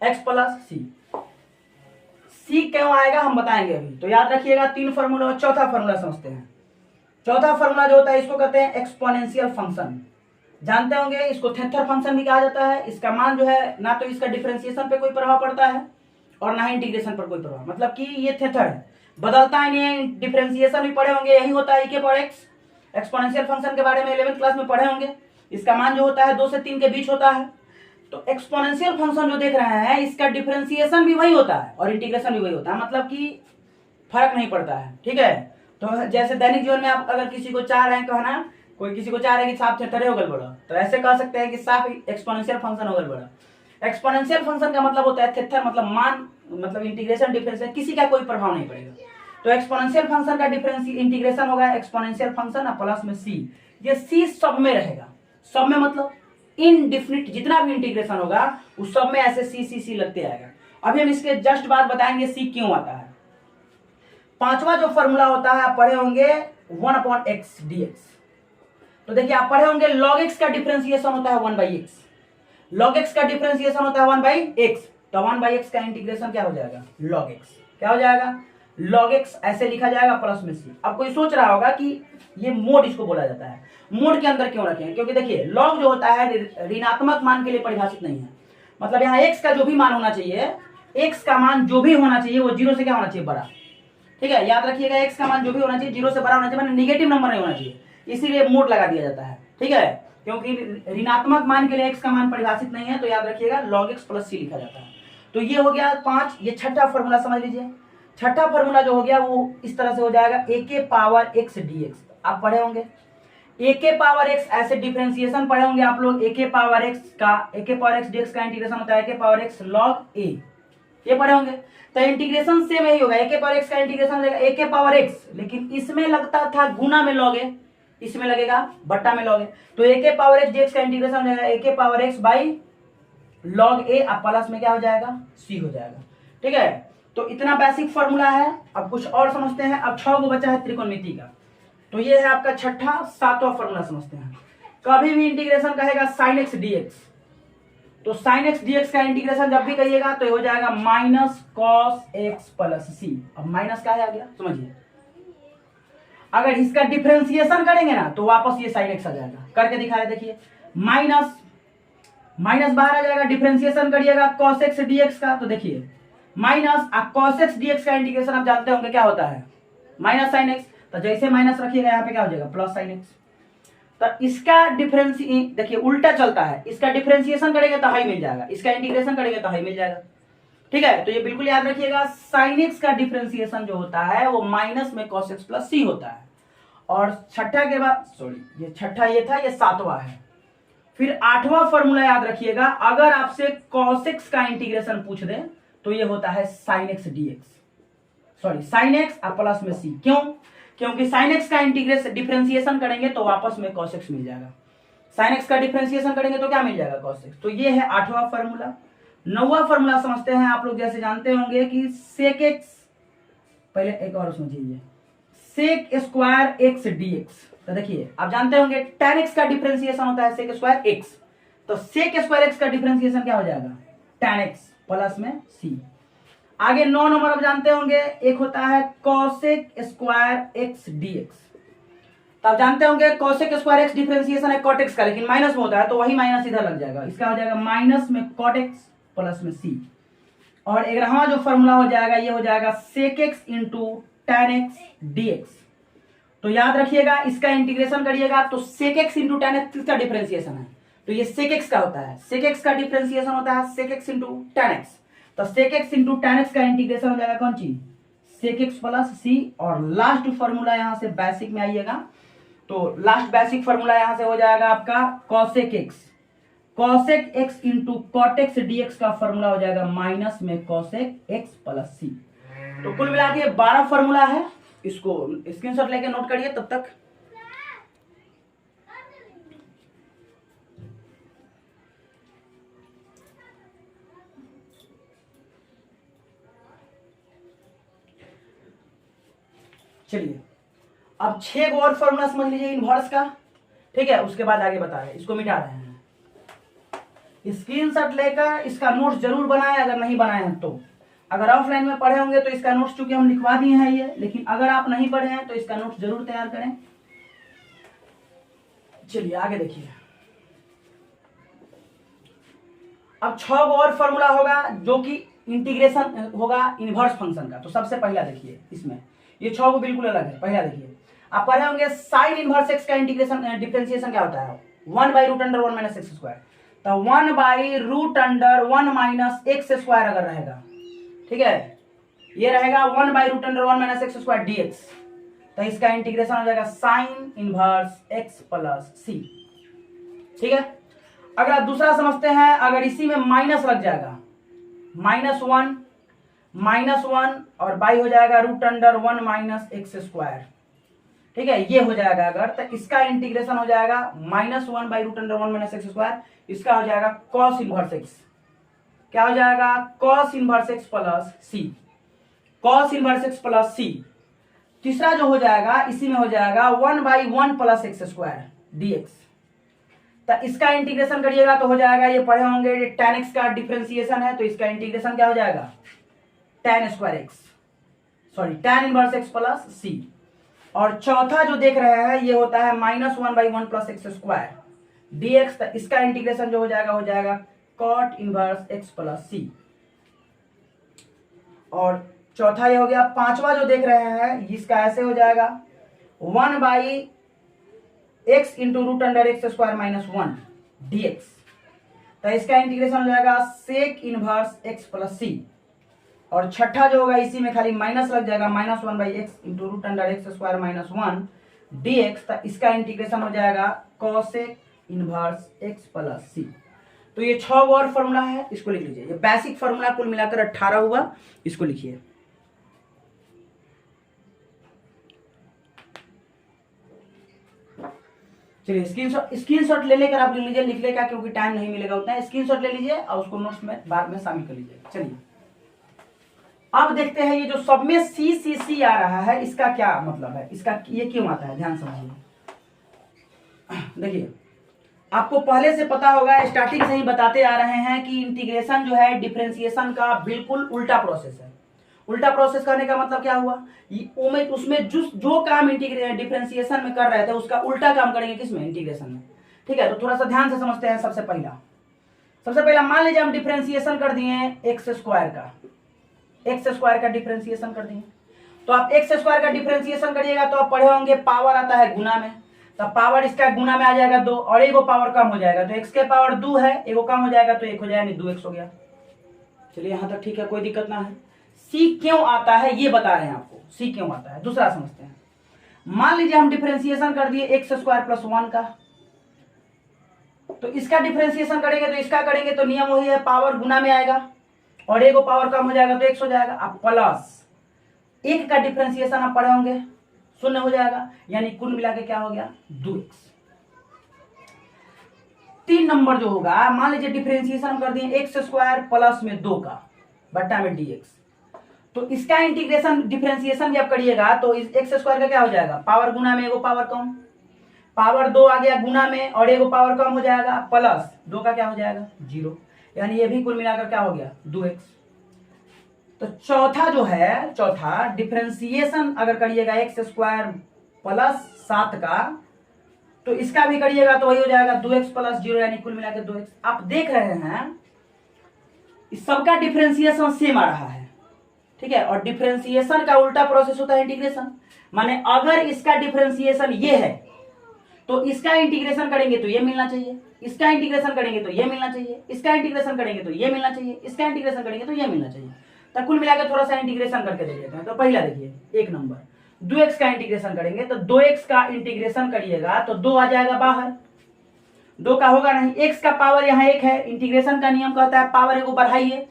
x plus c। c क्यों आएगा हम बताएंगे अभी। तो याद रखिएगा 3 फॉर्मूला। चौथा फॉर्मूला समझते हैं। चौथा फॉर्मूला जो होता है इसको कहते हैं एक्सपोनेंशियल फंक्शन, जानते होंगे, इसको थेथर फंक्शन भी कहा जाता है। इसका मान जो है ना तो इसका डिफरेंशिएशन पे कोई प्रभाव पड़ता है और ना ही इंटीग्रेशन पर कोई प्रभाव, मतलब कि ये थेथर है, बदलता है नहीं। डिफरेंशिएशन भी पढ़े होंगे, यही होता है e के पावर x। एक्सपोनेंशियल फंक्शन के बारे में 11th क्लास में पढ़े होंगे, इसका मान जो होता है 2 से 3 के बीच होता है। तो एक्सपोनेंशियल फंक्शन जो देख रहे हैं इसका डिफरेंशिएशन भी वही होता है और इंटीग्रेशन भी वही होता है, मतलब कि फर्क नहीं पड़ता है। ठीक है, तो जैसे दैनिक जीवन में आप अगर किसी को चाह रहे हैं कहना, कोई किसी को चाह रहे हैं कि साफ थेथर हो गल बड़ा, तो ऐसे कह सकते हैं कि साफ एक्सपोनेंशियल फंक्शन हो गल बड़ा। एक्सपोनेंशियल फंक्शन का मतलब होता है थेथर, मतलब मान, मतलब इंटीग्रेशन डिफरेंशियल किसी का कोई प्रभाव नहीं पड़ेगा। तो एक्सपोनेंशियल फंक्शन का इंटीग्रेशन होगा एक्सपोनेंशियल फंक्शन और प्लस में c, ये c सब में रहेगा। सब में मतलब इनडिफिनिट जितना भी इंटीग्रेशन होगा उस सब में ऐसे c लगते आएगा। अभी हम इसके जस्ट बाद बताएंगे c क्यों आता है। पांचवा जो फॉर्मूला होता है आप पढ़े होंगे 1/x dx। तो देखिए आप पढ़े होंगे log x का डिफरेंशिएशन होता है 1/x, log x का डिफरेंशिएशन होता है 1/x, तो 1/x का इंटीग्रेशन क्या हो जाएगा log x, क्या हो जाएगा log x, ऐसे लिखा जाएगा प्लस में c। अब कोई सोच रहा होगा कि ये मोड इसको बोला जाता है, मोड के अंदर क्यों रखें, क्योंकि देखिए log जो होता है ऋणात्मक मान के लिए परिभाषित नहीं है, मतलब यहाँ x का जो भी मान होना चाहिए, x का मान जो भी होना चाहिए वो 0 से क्या होना चाहिए बड़ा, ठीक है, याद रखिएगा x का मान जो भी होना चाहिए 0 से बड़ा होना चाहिए, मतलब नेगेटिव नंबर नहीं होना चाहिए, इसीलिए मोड लगा दिया जाता है, ठीक है, क्योंकि ऋणात्मक मान के लिए x का मान परिभाषित नहीं है, तो याद रखिएगा log x प्लस c लिखा जाता है। तो ये हो गया 5, ये छठा फॉर्मूला समझ लीजिए। छठा फॉर्मूला जो हो गया वो इस तरह से हो जाएगा a के पावर x dx, आप पढ़े होंगे a के पावर x, ऐसे डिफरेंशिएशन पढ़े होंगे आप लोग, a के पावर x का a के पावर x dx का इंटीग्रेशन होता है a के पावर x log a, ये पढ़े होंगे। तो इंटीग्रेशन सेम यही होगा, a के पावर x का इंटीग्रेशन हो जाएगा a के पावर x, लेकिन इसमें लगता था गुना में log a, इसमें लगेगा बट्टा में log a, तो a के पावर x dx का इंटीग्रेशन हो जाएगा a के power x by log a, अब प्लस में क्या हो जाएगा c हो जाएगा, ठीक है। तो इतना बेसिक फॉर्मूला है। अब कुछ और समझते हैं। अब 6 को बचा है त्रिकोणमिति का, तो ये है आपका छठा, 7वां फॉर्मूला समझते हैं। कभी भी इंटीग्रेशन कहेगा sin x dx, तो sin x dx का इंटीग्रेशन जब भी कहिएगा तो ये हो जाएगा minus cos x plus c। अब माइनस का है आ गया, समझिए। अगर इसका डिफरेंशिएशन करेंगे ना तो वापस ये sin x आ जाएगा, करके दिखाया देखिए, माइनस माइनस बाहर आ जाएगा, डिफरेंशिएशन करिएगा cos x dx का, तो देखिए माइनस cos x dx का इंटीग्रेशन आप जानते होंगे क्या होता है, माइनस sin x, तो जैसे माइनस रखिएगा यहाँ पे क्या हो जाएगा प्लस sin x। तो इसका डिफरेंशिएशन देखिए उल्टा चलता है, इसका डिफरेंशिएशन करेंगे तो हाई मिल जाएगा, इसका इंटीग्रेशन करेंगे तो हाई मिल जाएगा, ठीक है। तो ये बिल्कुल याद रखिएगा, sin x का डिफरेंशिएशन जो होता है वो माइनस में cos x प्लस c होता है। और छठा के बाद, सॉरी ये छठा ये था, ये 7वां है। फिर 8वां फॉर्मूला याद रखिएगा, अगर आपसे cos x का इंटीग्रेशन पूछ दे तो ये होता है sin x dx, sorry sin x और प्लस में c, क्यों, क्योंकि sin x का इंटीग्रेशन डिफरेंशिएशन करेंगे तो वापस में cos x मिल जाएगा, sin x का डिफरेंशिएशन करेंगे तो क्या मिल जाएगा cos x। तो ये है 8वां फॉर्मूला। 9वां फॉर्मूला समझते हैं। आप लोग जैसे जानते होंगे कि sec x, पहले एक और समझिए, sec स्क्वायर x dx, तो देखिए आप जानते होंगे tan x का डिफरेंशिएशन होता है sec स्क्वायर x, तो sec स्क्वायर x का डिफरेंशिएशन क्या हो जाएगा tan x प्लस में c। आगे 9 नंबर आप जानते होंगे, एक होता है cosec स्क्वायर x dx, तो आप जानते होंगे cosec स्क्वायर x डिफरेंशिएशन है cot x का, लेकिन माइनस में होता है तो वही माइनस इधर लग जाएगा, इसका हो जाएगा माइनस में cot x प्लस में c। और 11वां जो फॉर्मूला हो जाएगा ये हो जाएगा sec x into tan x dx, तो याद रखिएगा इसका इंटीग्रेशन करिएगा तो sec x into tan x का डिफरेंशिएशन है, तो ये sec x का होता है, sec x का डिफरेंशिएशन होता है sec x into tan x, तो sec x into tan x का इंटीग्रेशन हो जाएगा कौन चीज sec x प्लस c। और लास्ट फॉर्मूला यहां से बेसिक में आइएगा, तो लास्ट बेसिक फॉर्मूला यहां से हो जाएगा आपका cosec x into cot x dx का फॉर्मूला हो जाएगा माइनस में cosec x प्लस c। तो कुल मिला के 12 फॉर्मूला है, इसको स्क्रीनशॉट लेके नोट करिए तब तक। चलिए अब 6 और फॉर्मूला समझ लीजिए इनवर्स का, ठीक है, उसके बाद आगे बता रहे हैं, इसको मिटा रहे हैं। स्क्रीनशॉट लेकर इसका नोट्स जरूर बनाएं, अगर नहीं बनाए हैं तो। अगर ऑफलाइन में पढ़े होंगे तो इसका नोट्स चूंकि हम लिखवा दिए हैं ये, लेकिन अगर आप नहीं पढ़े हैं तो इसका नोट्स जरूर तैयार करें। चलिए आगे देखिए। अब 6 और फॉर्मूला होगा जो कि इंटीग्रेशन होगा इनवर्स फंक्शन का। तो सबसे पहला देखिए, इसमें ये 6 बिल्कुल अलग है। पहला देखिए, आप पढ़े होंगे साइन इनवर्स एक्स का इंटीग्रेशन डिफरेंशिएशन क्या होता है 1/√1 माइनस एक्स स्क्वायर। तो 1/√1 माइनस एक्स स्क्वायर अगर रहेगा, ठीक है, ये रहेगा 1/√1 माइनस एक्स स्क्वायर dx, तो इसका इंटीग्रेशन हो जाएगा साइन इनवर्स एक्स प्लस सी, ठीक है। अगला दूसरा समझते हैं, अगर इसी में माइनस लग जाएगा -1 और बाई हो जाएगा √1 माइनस एक्स स्क्वायर, ठीक है, ये हो जाएगा अगर, तो इसका इंटीग्रेशन हो जाएगा -1/√1 माइनस एक्स स्क्वायर, इसका हो जाएगा cos इनवर्स एक्स, क्या हो जाएगा cos इनवर्स एक्स प्लस सी, cos इनवर्स एक्स प्लस सी। तीसरा जो हो जाएगा इसी में हो जाएगा 1/1 प्लस एक्स स्क्वायर, dx। तो इसका इंटीग्रेशन करिएगा तो हो जाएगा, ये पढ़े होंगे, tan x का डिफरेंशिएशन है तो इसका इंटीग्रेशन क्या हो जाएगा, tan square x, sorry tan inverse x plus c। और चौथा जो देख रहे हैं ये होता है -1/1 प्लस एक्स स्क्वायर dx। तो इसका इंटीग्रेशन जो हो जाएगा cot inverse x plus c। और चौथा ये हो गया। पांचवा जो देख रहे हैं इसका ऐसे हो जाएगा 1/x into root under x square minus 1 dx। तो इसका इंटीग्रेशन हो जाएगा sec inverse x plus c। और छठा जो होगा इसी में खाली माइनस लग जाएगा, -1/x into root under x square minus 1 dx। तो इसका इंटीग्रेशन हो जाएगा cosec inverse x plus c। तो ये 6 और फॉर्मूला है, इसको लिख लीजिए। ये बेसिक फॉर्मूला कुल मिलाकर 18 हुआ, इसको लिखिए। चलिए स्क्रीनशॉट ले लेकर आप लिख लीजिए, लिख लेगा क्योंकि टाइम नहीं मिलेगा उतना। स्क्रीनशॉट ले लीजिए और उसको नोट्स में बाद में शामिल कर लीजिए। चलिए अब देखते हैं ये जो सब में सी आ रहा है इसका क्या मतलब है, इसका ये क्यों आता है, ध्यान समझिए। देखिए आपको पहले से पता होगा, स्टार्टिंग से ही बताते आ रहे हैं कि इंटीग्रेशन जो है डिफरेंशिएशन का बिल्कुल उल्टा प्रोसेस है। उल्टा प्रोसेस करने का मतलब क्या हुआ, उसमें जो काम डिफरेंशिएशन में कर रहे थे उसका उल्टा काम करेंगे किसमें, इंटीग्रेशन में। ठीक है, तो थोड़ा सा ध्यान से समझते हैं। सबसे पहला मान लीजिए हम डिफरेंशिएशन कर दिए एक्स स्क्वायर का डिफरेंशिएशन कर दिए। तो आप एक्स स्क्वायर का डिफरेंशिएशन करिएगा तो आप पढ़े होंगे पावर आता है गुना में। तो पावर इसका गुना में आ जाएगा 2 और एगो पावर कम हो जाएगा, तो x के पावर 2 है, एगो कम हो जाएगा तो 1 हो जाएगा, 2x हो गया। चलिए यहां तक ठीक है, कोई दिक्कत ना है। c क्यों आता है ये बता रहे हैं आपको, c क्यों आता है। दूसरा समझते हैं। मान लीजिए हम डिफरेंशिएशन कर दिए एक्स स्क्वायर प्लस 1 का, तो इसका डिफरेंशिएशन करेंगे तो इसका करेंगे तो नियम वही है, पावर गुना में आएगा और एगो पावर कम हो जाएगा तो x हो जाएगा। अब प्लस 1 का डिफरेंशिएशन आप पढ़े होंगे 0 हो जाएगा, यानी कुल मिला के क्या हो गया 2x। 3 नंबर जो होगा, मान लीजिए डिफरेंशिएशन कर दिए एक्स स्क्वायर प्लस में 2 का बट्टा में dx। तो इसका इंटीग्रेशन डिफरेंशिएशन जब करिएगा तो इस एक्स स्क्वायर का क्या हो जाएगा, पावर गुना में एगो पावर कम, पावर 2 आ गया गुना में और एगो पावर कम हो जाएगा, प्लस 2 का क्या हो जाएगा 0, यानी ये भी कुल मिलाकर क्या हो गया 2x। तो चौथा जो है, चौथा डिफरेंशिएशन अगर करिएगा एक्स स्क्वायर प्लस 7 का, तो इसका भी करिएगा तो वही हो जाएगा 2x प्लस 0, यानी कुल मिलाकर 2x। आप देख रहे हैं इस सबका डिफरेंशिएशन सेम आ रहा है। ठीक है, और डिफरेंशिएशन का उल्टा प्रोसेस होता है इंटीग्रेशन। माने अगर इसका डिफरेंशिएशन ये है तो इसका इंटीग्रेशन करेंगे तो ये मिलना चाहिए, इसका इंटीग्रेशन करेंगे तो ये मिलना चाहिए, इसका इंटीग्रेशन करेंगे तो ये मिलना चाहिए, इसका इंटीग्रेशन करेंगे तो ये मिलना चाहिए। तो कुल मिलाकर थोड़ा सा इंटीग्रेशन करके देख लेते हैं। तो पहला देखिए 1 नंबर 2x का इंटीग्रेशन करेंगे तो 2x का इंटीग्रेशन करिएगा तो 2 आ जाएगा बाहर, 2 का होगा नहीं, x का पावर यहाँ 1 है, इंटीग्रेशन का नियम कहता है पावर एगो बढ़ाइए,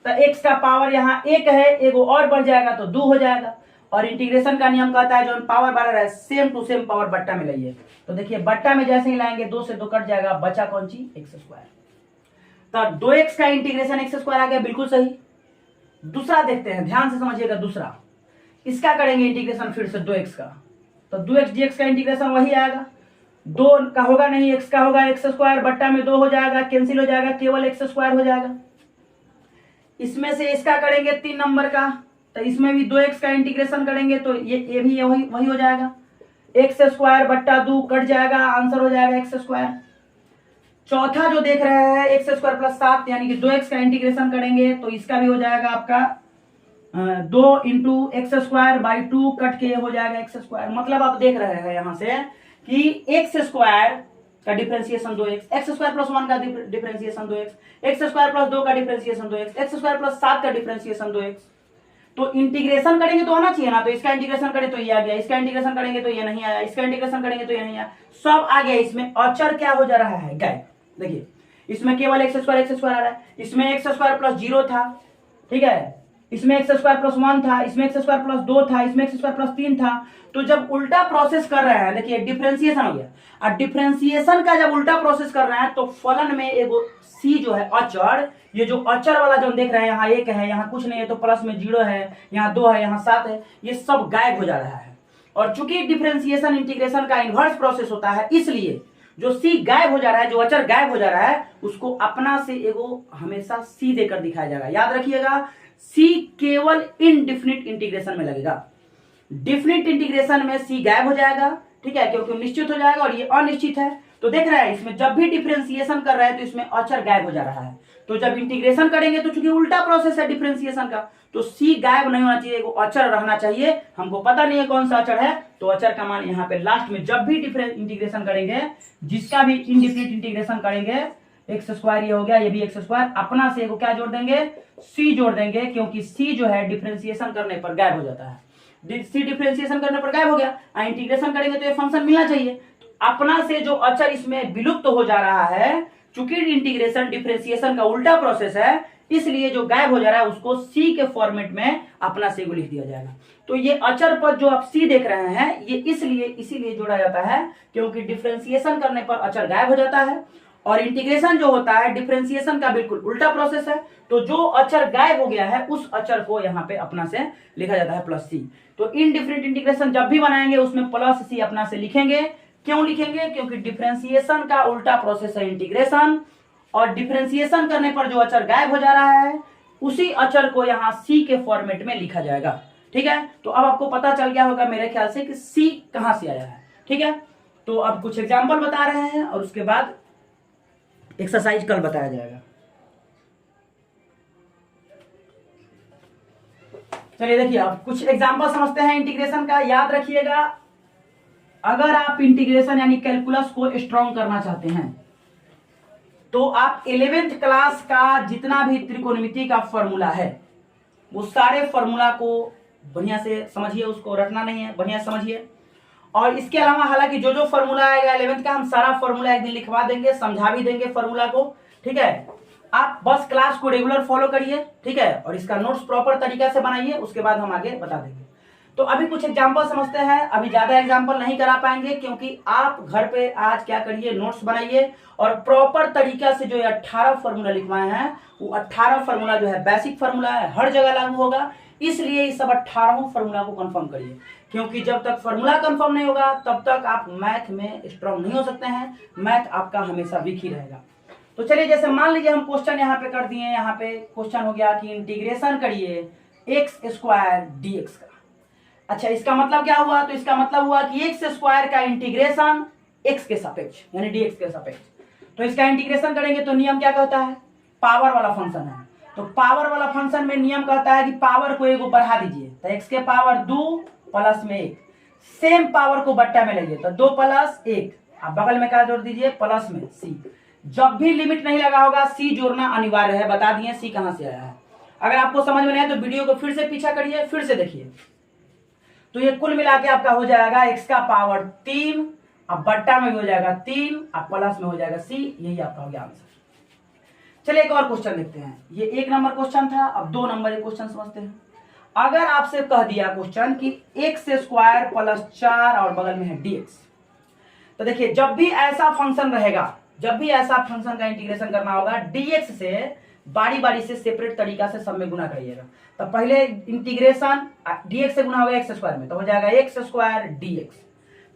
तो x का पावर यहाँ 1 है, एगो और बढ़ जाएगा तो 2 हो जाएगा। और इंटीग्रेशन का नियम कहता है जो पावर बढ़ रहा है सेम टू सेम पावर बट्टा में लाइए। तो देखिए बट्टा में जैसे ही लाएंगे 2 से 2 कट जाएगा, बचा कौन सी एक्स स्क्वायर। तो 2x का इंटीग्रेशन एक्स स्क्वायर आ गया, बिल्कुल सही। दूसरा देखते हैं, ध्यान से समझिएगा। दूसरा इसका करेंगे इंटीग्रेशन फिर से 2x का, तो 2x dx का इंटीग्रेशन वही आएगा, 2 का होगा नहीं, x का होगा एक्स स्क्वायर बट्टा में 2 हो जाएगा, कैंसिल हो जाएगा, केवल एक्स स्क्वायर हो जाएगा। इसमें से इसका करेंगे 3 नंबर का, तो इसमें भी 2x का इंटीग्रेशन करेंगे तो ये भी वही हो जाएगा, एक्स स्क्वायर बट्टा 2 कट जाएगा, आंसर हो जाएगा एक्स स्क्वायर। चौथा जो देख रहे हैं एक्स स्क्वायर प्लस 7, यानी कि 2x का इंटीग्रेशन करेंगे तो इसका भी हो जाएगा आपका 2 into x square by 2 cut के हो जाएगा एक्स स्क्वायर। मतलब आप देख रहे हैं यहाँ से कि एक्स स्क्वायर का differentiation 2x, x square plus 1 का differentiation 2x, x square plus 2 का differentiation 2x, x square plus 7 का डिफरेंशिएशन 2x। तो इंटीग्रेशन करेंगे तो आना चाहिए ना, तो इसका इंटीग्रेशन करें तो ये आ गया, इसका इंटीग्रेशन करेंगे तो ये नहीं आया, इसका इंटीग्रेशन करेंगे तो ये नहीं आया, सब आ गया। इसमें अचर क्या हो जा रहा है, गायब। देखिए इसमें केवल एक्स स्क्वायर आ रहा है, इसमें एक्स स्क्वायर प्लस 0 था, ठीक है, इसमें एक्स स्क्वायर प्लस 1 था, इसमें एक्स स्क्वायर प्लस 2 था, इसमें एक्स स्क्वायर प्लस 3 था। तो जब उल्टा प्रोसेस कर रहे हैं, देखिए डिफरेंशिएशन हो गया, और डिफरेंशिएशन का जब उल्टा प्रोसेस कर रहे हैं तो फलन में एगो सी जो है अचर, ये जो अचर वाला जो देख रहे हैं, यहाँ 1 है, यहाँ कुछ नहीं है, तो प्लस में 0 है, यहाँ 2 है, यहाँ 7 है, ये सब गायब हो जा रहा है। और चूंकि डिफरेंशिएशन इंटीग्रेशन का इन्वर्स प्रोसेस होता है, इसलिए जो सी गायब हो जा रहा है, जो अचर गायब हो जा रहा है, उसको अपना से एगो हमेशा सी देकर दिखाया जाएगा। याद रखिएगा, सी केवल इनडिफिनिट इंटीग्रेशन में लगेगा। डिफिनिट इंटीग्रेशन में सी गायब हो जाएगा, ठीक है, क्योंकि निश्चित हो जाएगा और ये अनिश्चित है। तो देख रहा है, इसमें जब भी डिफरेंशिएशन कर रहा है तो इसमें अचर गायब हो जा रहा है। तो जब इंटीग्रेशन करेंगे तो चूंकि उल्टा प्रोसेस है डिफरेंशिएशन का, तो सी गायब नहीं होना चाहिए, वो अचर रहना चाहिए। हमको पता नहीं है कौन सा अचर है, तो अचर का मान यहाँ पे लास्ट में जब भी डिफरेंस इंटीग्रेशन करेंगे, जिसका भी इनडिफिनिट इंटीग्रेशन करेंगे, एक्स स्क्वायर ये हो गया, ये भी एक्स स्क्वायर, अपना से को क्या जोड़ देंगे, सी जोड़ देंगे, क्योंकि सी जो है डिफरेंशिएशन करने पर गायब हो जाता है। सी डिफरेंशिएशन करने पर गायब हो गया, इंटीग्रेशन करेंगे तो ये फंक्शन मिलना चाहिए। तो अपना से जो अचर इसमें विलुप्त हो जा रहा है, चूंकि इंटीग्रेशन डिफरेंशिएशन का उल्टा प्रोसेस है, इसलिए जो गायब हो जा रहा है उसको सी के फॉर्मेट में अपना से को लिख दिया जाएगा। तो ये अचर पर जो आप सी देख रहे हैं, ये इसीलिए जोड़ा जाता है क्योंकि डिफरेंशिएशन करने पर अचर गायब हो जाता है, और इंटीग्रेशन जो होता है डिफरेंशिएशन का बिल्कुल उल्टा प्रोसेस है। तो जो अचर गायब हो गया है, उस अचर को यहाँ पे अपना से लिखा जाता है प्लस सी। तो इनडिफिनिट इंटीग्रेशन जब भी बनाएंगे उसमें प्लस सी अपना से लिखेंगे। क्यों लिखेंगे? क्योंकि डिफरेंशिएशन का उल्टा प्रोसेस है इंटीग्रेशन, और डिफरेंशिएशन करने पर जो अचर गायब हो जा रहा है, उसी अचर को यहाँ सी के फॉर्मेट में लिखा जाएगा। ठीक है, तो अब आपको पता चल गया होगा मेरे ख्याल से कि सी कहां से आया है। ठीक है, तो अब कुछ एग्जाम्पल बता रहे हैं और उसके बाद एक्सरसाइज कल बताया जाएगा। चलिए देखिए, अब कुछ एग्जाम्पल समझते हैं इंटीग्रेशन का। याद रखिएगा, अगर आप इंटीग्रेशन यानी कैलकुलस को स्ट्रॉन्ग करना चाहते हैं तो आप 11th क्लास का जितना भी त्रिकोणमिति का फॉर्मूला है, वो सारे फॉर्मूला को बढ़िया से समझिए, उसको रटना नहीं है, बढ़िया समझिए। और इसके अलावा हालांकि जो जो फॉर्मूला आएगा 11th का, हम सारा फॉर्मूला एक दिन लिखवा देंगे, समझा भी देंगे फॉर्मूला को। ठीक है, आप बस क्लास को रेगुलर फॉलो करिए, ठीक है, और इसका नोट्स प्रॉपर तरीका से बनाइए, उसके बाद हम आगे बता देंगे। तो अभी कुछ एग्जाम्पल समझते हैं। अभी ज्यादा एग्जाम्पल नहीं करा पाएंगे क्योंकि आप घर पे आज क्या करिए, नोट्स बनाइए और प्रॉपर तरीका से जो 18 फॉर्मूला लिखवाए हैं, वो 18 फॉर्मूला जो है बेसिक फॉर्मूला है, हर जगह लागू होगा। इसलिए इस सब 18 फॉर्मूला को कंफर्म करिए, क्योंकि जब तक फॉर्मूला कंफर्म नहीं होगा तब तक आप मैथ में स्ट्रॉन्ग नहीं हो सकते हैं। मैथ आपका हमेशा वीक ही रहेगा। तो चलिए, जैसे मान लीजिए हम क्वेश्चन यहाँ पे कर दिए। यहाँ पे क्वेश्चन हो गया कि इंटीग्रेशन करिए एक्स स्क्वायर डीएक्स का। अच्छा, इसका मतलब क्या हुआ? तो इसका मतलब हुआ कि एक्स स्क्वायर का इंटीग्रेशन एक्स के सापेक्ष यानी डीएक्स के सापेक्ष। तो इसका इंटीग्रेशन करेंगे तो नियम क्या कहता है? पावर वाला फंक्शन है। तो पावर वाला फंक्शन में नियम कहता है कि पावर को एगो बढ़ा दीजिए, तो एक्स के पावर 2 प्लस में 1। सेम पावर को बट्टा में लाइए, तो 2 प्लस 1, अब बगल में क्या जोड़ दीजिए? प्लस में सी। जब भी लिमिट नहीं लगा होगा सी जोड़ना अनिवार्य है। बता दिए सी कहां से आया है। अगर आपको समझ में नहीं आए तो वीडियो को फिर से पीछा करिए, फिर से देखिए। तो ये कुल मिला के आपका हो जाएगा एक्स का पावर 3, अब बट्टा में भी हो जाएगा 3, अब प्लस में हो जाएगा सी। यही आपका हो गया आंसर। चलिए एक और क्वेश्चन देखते हैं। ये 1 नंबर क्वेश्चन था, अब 2 नंबर क्वेश्चन समझते हैं। अगर आपसे कह दिया क्वेश्चन कि एक्स स्क्वायर प्लस 4 और बगल में है डीएक्स, तो देखिए जब भी ऐसा फंक्शन रहेगा, जब भी ऐसा फंक्शन का इंटीग्रेशन करना होगा, डीएक्स से बारी बारी से सेपरेट तरीका से सब में गुना करिएगा। तो पहले इंटीग्रेशन डीएक्स से गुना होगा एक्स स्क्वायर में, तो हो जाएगा एक्स स्क्वायर डीएक्स।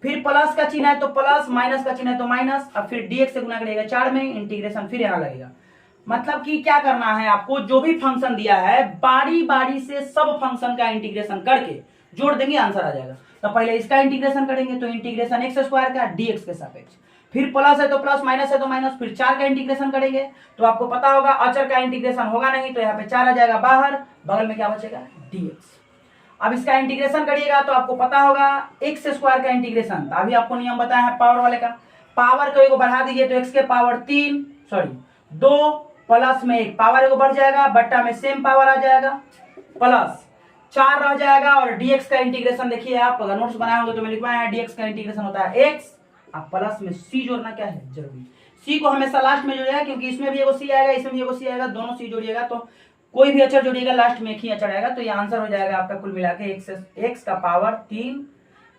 फिर प्लस का चिन्ह है तो प्लस, माइनस का चिन्ह है तो माइनस। अब फिर डीएक्स से गुना करिएगा 4 में, इंटीग्रेशन फिर यहाँ लगेगा। मतलब कि क्या करना है आपको, जो भी फंक्शन दिया है बारी बारी से सब फंक्शन का इंटीग्रेशन करके जोड़ देंगे, आंसर आ जाएगा। तो पहले इसका इंटीग्रेशन करेंगे, तो इंटीग्रेशन एक्स स्क्वायर का डीएक्स के सापेक्ष, फिर प्लस है तो प्लस, माइनस है तो माइनस, फिर 4 का इंटीग्रेशन करेंगे। तो आपको पता होगा अचर का इंटीग्रेशन होगा नहीं, तो यहाँ पे 4 आ जाएगा बाहर, बगल में क्या बचेगा? डीएक्स। अब इसका इंटीग्रेशन करिएगा तो आपको पता होगा एक्स स्क्वायर का इंटीग्रेशन, अभी आपको नियम बताया है पावर वाले का, पावर को एगो बढ़ा दीजिए तो एक्स के पावर 2 प्लस में 1, पावर एगो बढ़ जाएगा, बट्टा में सेम पावर आ जाएगा, प्लस 4 रह जाएगा। और डीएक्स का इंटीग्रेशन देखिए, आप अगर नोट्स बनाए होंगे तो मैं लिखवाया है, डीएक्स का इंटीग्रेशन होता है एक्स, अब प्लस में सी जोड़ना क्या है? जरूरी। सी को हमेशा लास्ट में जोड़िएगा, क्योंकि इसमें भी एगो सी आएगा, इसमें भी एगो सी आएगा, दोनों सी जोड़िएगा तो कोई भी अक्षर जोड़िएगा लास्ट में एक ही अक्षर आएगा। तो ये आंसर हो जाएगा आपका कुल मिला के एक्स का पावर 3,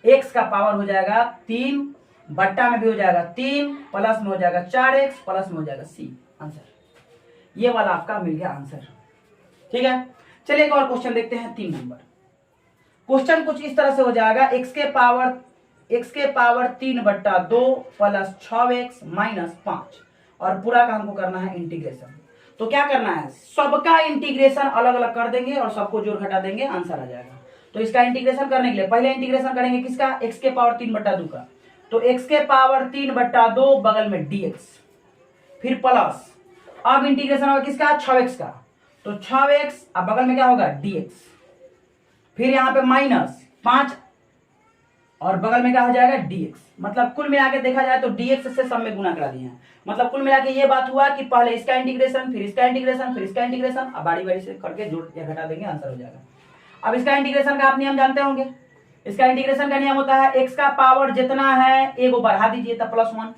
एक्स का पावर हो जाएगा 3, बट्टा में भी हो जाएगा 3, प्लस में हो जाएगा 4x, प्लस में हो जाएगा सी। आंसर ये वाला आपका मिल गया आंसर। ठीक है, चलिए एक और क्वेश्चन देखते हैं 3 नंबर। क्वेश्चन कुछ इस तरह से हो जाएगा, x के पावर 3/2 प्लस 6x माइनस 5, और पूरा का हमको करना है इंटीग्रेशन। तो क्या करना है, सबका इंटीग्रेशन अलग अलग कर देंगे और सबको जोड़ घटा देंगे, आंसर आ जाएगा। तो इसका इंटीग्रेशन करने के लिए पहले इंटीग्रेशन करेंगे किसका, x के पावर 3/2 का। तो x के पावर 3/2 बगल में dx, फिर प्लस, अब इंटीग्रेशन होगा किसका, 6x का। तो 6x, अब बगल में क्या होगा dx, फिर यहां पे माइनस 5 और बगल में क्या हो जाएगा dx। मतलब कुल मिला के देखा जाए तो dx से सब में गुना करा दिए हैं। मतलब कुल मिला के ये बात हुआ कि पहले इसका इंटीग्रेशन, फिर इसका इंटीग्रेशन, फिर इसका इंटीग्रेशन, अब बारी बारी से करके जोड़ या घटा देंगे, आंसर हो जाएगा। अब इसका इंटीग्रेशन का आप नियम जानते होंगे। इसका इंटीग्रेशन का नियम होता है x का पावर जितना है a को बढ़ा दीजिए तब +1,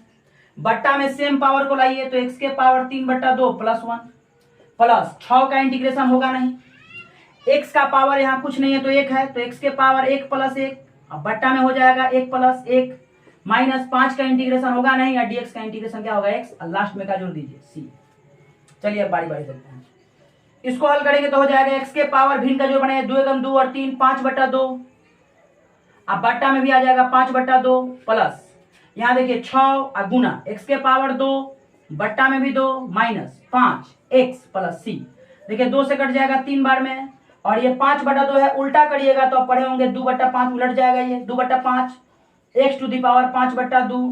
बट्टा में सेम पावर को लाइए तो x के पावर 3/2 +1 प्लस 6 का इंटीग्रेशन होगा नहीं, x का पावर यहाँ कुछ नहीं है तो 1 है, तो x के पावर 1 + 1, अब बट्टा में हो जाएगा 1 + 1 माइनस 5 का इंटीग्रेशन होगा नहीं, या dx का इंटीग्रेशन क्या होगा x, लास्ट में का जोड़ दीजिए c। चलिए अब बारी बारी चलते हैं, इसको हल करेंगे तो हो जाएगा x के पावर भिन्न का जो बने 2 एकम 2 और 3 5/2, अब बट्टा में भी आ जाएगा 5/2 प्लस यहाँ देखिए 6 और गुना x के पावर 2 बट्टा में भी 2 माइनस 5x प्लस c। देखिए 2 से कट जाएगा 3 बार में, और ये 5/2 है, उल्टा करिएगा तो आप पढ़े होंगे 2/5 उलट जाएगा, ये 2/5 x to the power 5/2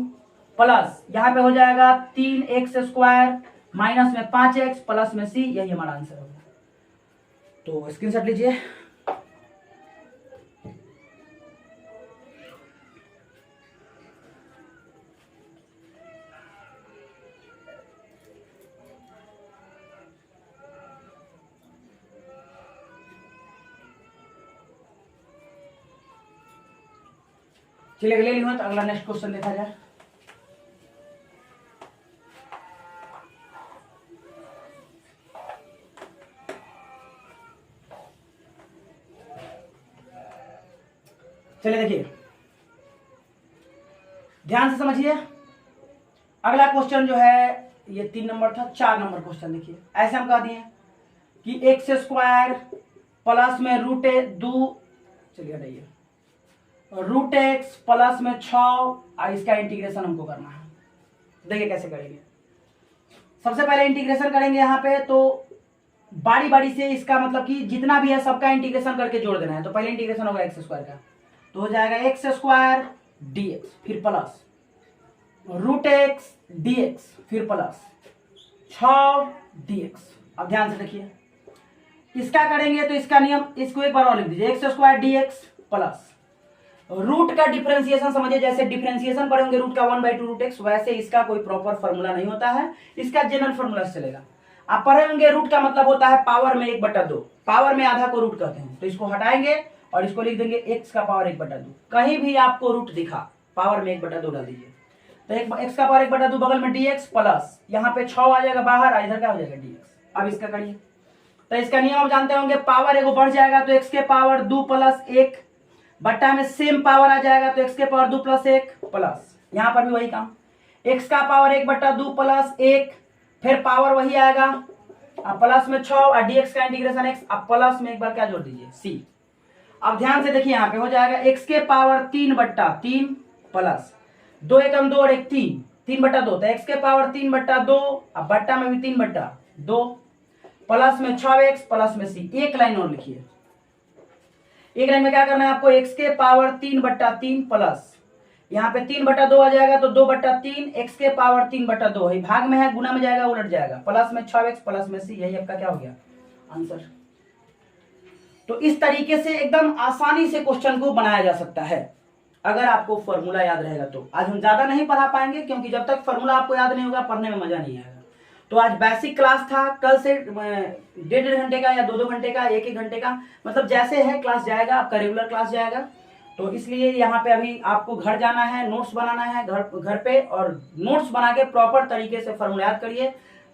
plus यहाँ पे हो जाएगा 3x² माइनस में 5x प्लस में c। यही हमारा आंसर होगा। तो स्क्रीनशॉट लीजिए। चलिए अगले लिखो तो अगला नेक्स्ट क्वेश्चन देखा जाए। चलिए देखिए ध्यान से समझिए, अगला क्वेश्चन जो है ये 3 नंबर था, 4 नंबर क्वेश्चन देखिए। ऐसे हम कह दिए कि x² प्लस में √2, चलिए हटाइए, √x प्लस में 6, इसका इंटीग्रेशन हमको करना है। देखिए कैसे करेंगे। सबसे पहले इंटीग्रेशन करेंगे यहाँ पे, तो बारी बारी से इसका मतलब कि जितना भी है सबका इंटीग्रेशन करके जोड़ देना है। तो पहले इंटीग्रेशन होगा x² का, तो हो जाएगा x² dx, फिर प्लस √x dx, फिर प्लस 6 dx। अब ध्यान से देखिए, इसका करेंगे तो इसका नियम, इसको एक बार और लिख दीजिए, x² dx प्लस रूट का डिफरेंशिएशन समझिए, जैसे डिफरेंशिएशन पढ़ेंगे रूट का 1/2 √x, वैसे इसका कोई प्रॉपर फॉर्मूला नहीं होता है, इसका जनरल फॉर्मूला से चलेगा। आप पढ़ेंगे रूट का मतलब होता है पावर में 1/2, पावर में आधा को रूट कहते हैं। तो इसको हटाएंगे और इसको लिख देंगे x का पावर 1/2। कहीं भी आपको रूट दिखा पावर में 1/2 डाल दीजिए, तो x का पावर 1/2 बगल में dx प्लस यहाँ पे 6 आ जाएगा बाहर, इधर क्या हो जाएगा dx। अब इसका करिए, तो इसका नियम आप जानते होंगे, पावर एगो बढ़ जाएगा तो x के पावर 2 + 1 बट्टा में सेम पावर आ जाएगा तो x के पावर 2 + 1 प्लस यहाँ पर भी वही काम, x का पावर 1/2 प्लस 1, फिर पावर वही आएगा, अब प्लस में 6 और dx का इंटीग्रेशन x, अब प्लस में एक बार क्या जोड़ दीजिए c। अब ध्यान से देखिए यहाँ पे हो जाएगा x के पावर 3/3 प्लस 2 एकम 2 और 1 3, 3/2, तो x के पावर 3/2, अब बट्टा में भी 3/2 प्लस में 6x प्लस में c। एक लाइन और लिखिए, एक लाइन में क्या करना है आपको, x के पावर 3/3 प्लस यहाँ पे 3/2 आ जाएगा तो 2/3, x के पावर 3/2 है, भाग में है गुना में जाएगा उलट जाएगा, प्लस में 6x प्लस में c। यही आपका क्या हो गया आंसर। तो इस तरीके से एकदम आसानी से क्वेश्चन को बनाया जा सकता है अगर आपको फॉर्मूला याद रहेगा। तो आज हम ज्यादा नहीं पढ़ा पाएंगे क्योंकि जब तक फॉर्मूला आपको याद नहीं होगा पढ़ने में मजा नहीं आएगा। तो आज बेसिक क्लास था, कल से 1.5 घंटे का या 2-2 घंटे का, 1-1 घंटे का, मतलब जैसे है क्लास जाएगा, आपका रेगुलर क्लास जाएगा। तो इसलिए यहाँ पे अभी आपको घर जाना है, नोट्स बनाना है घर पे, और नोट्स बना के प्रॉपर तरीके से फॉर्मूला याद करिए,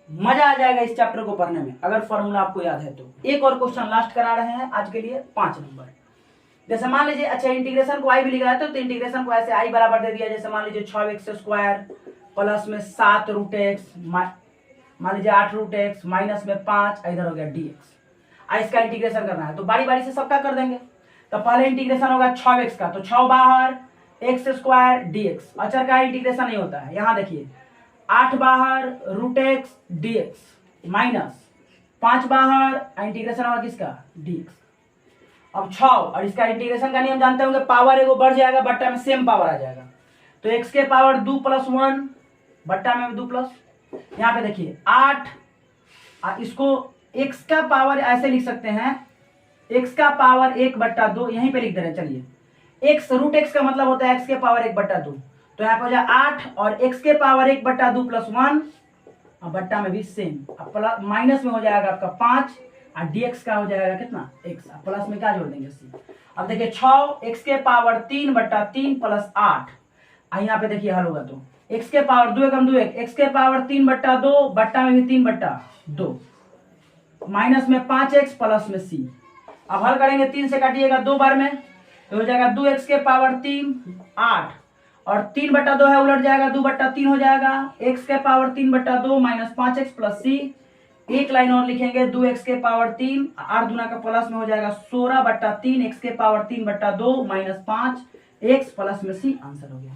मजा आ जाएगा इस चैप्टर को पढ़ने में अगर फॉर्मूला आपको याद है तो। एक और क्वेश्चन लास्ट करा रहे हैं आज के लिए, 5 नंबर। जैसे मान लीजिए, अच्छा इंटीग्रेशन को i भी लिखा है तो इंटीग्रेशन को ऐसे i बराबर दे दिया, जैसे मान लीजिए 6x² प्लस में 7 √x, मान लीजिए 8 √x माइनस में 5, इधर हो गया dx। इसका इंटीग्रेशन करना है तो बारी बारी से सबका कर देंगे। तो पहले इंटीग्रेशन होगा 6x का, तो 6 बाहर एक्स स्क्वायर dx, अचर का इंटीग्रेशन नहीं होता है। यहाँ देखिए 8 बाहर रूट एक्स dx माइनस 5 बाहर इंटीग्रेशन होगा किसका dx। अब 6 और इसका इंटीग्रेशन का नियम जानते होंगे, पावर एगो बढ़ जाएगा बट्टा में सेम पावर आ जाएगा, तो x के पावर 2 + 1 बट्टा में 2 प्लस, यहाँ पे देखिए 8, इसको x का पावर ऐसे लिख सकते हैं, x का पावर 1/2 यहीं पे लिख दे रहे हैं। चलिए x रूट x का मतलब होता है x के पावर 1/2, तो यहाँ पे हो जाए 8 और x के पावर 1/2 + 1 और बट्टा में भी सेम, अब प्लस माइनस में हो जाएगा आपका 5 और dx का हो जाएगा कितना x, प्लस में क्या जोड़ देंगे c। अब देखिए 6 x के पावर 3/3 + 8, यहाँ पे देखिए हल होगा तो x के पावर 2 एकम 2 x के पावर 3/2 बट्टा में भी 3/2 माइनस में 5x प्लस में c। अब हल करेंगे 3 से काटिएगा 2 बार में, तो हो जाएगा 2x के पावर 3 8 और 3/2 है उलट जाएगा 2/3 हो जाएगा, x के power 3/2 minus 5x plus c। एक लाइन और लिखेंगे 2x के पावर 3 8 दूना का प्लस में हो जाएगा 16/3 x के पावर 3/2 माइनस 5x प्लस में c। आंसर हो गया।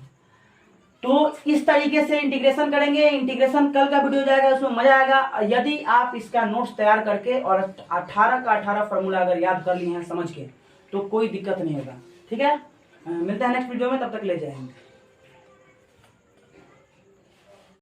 तो इस तरीके से इंटीग्रेशन करेंगे। इंटीग्रेशन कल का वीडियो जाएगा, उसमें मजा आएगा। यदि आप इसका नोट्स तैयार करके और 18 का 18 फॉर्मूला अगर याद कर लिए हैं समझ के, तो कोई दिक्कत नहीं होगा। ठीक है, मिलते हैं नेक्स्ट वीडियो में, तब तक ले जाएंगे।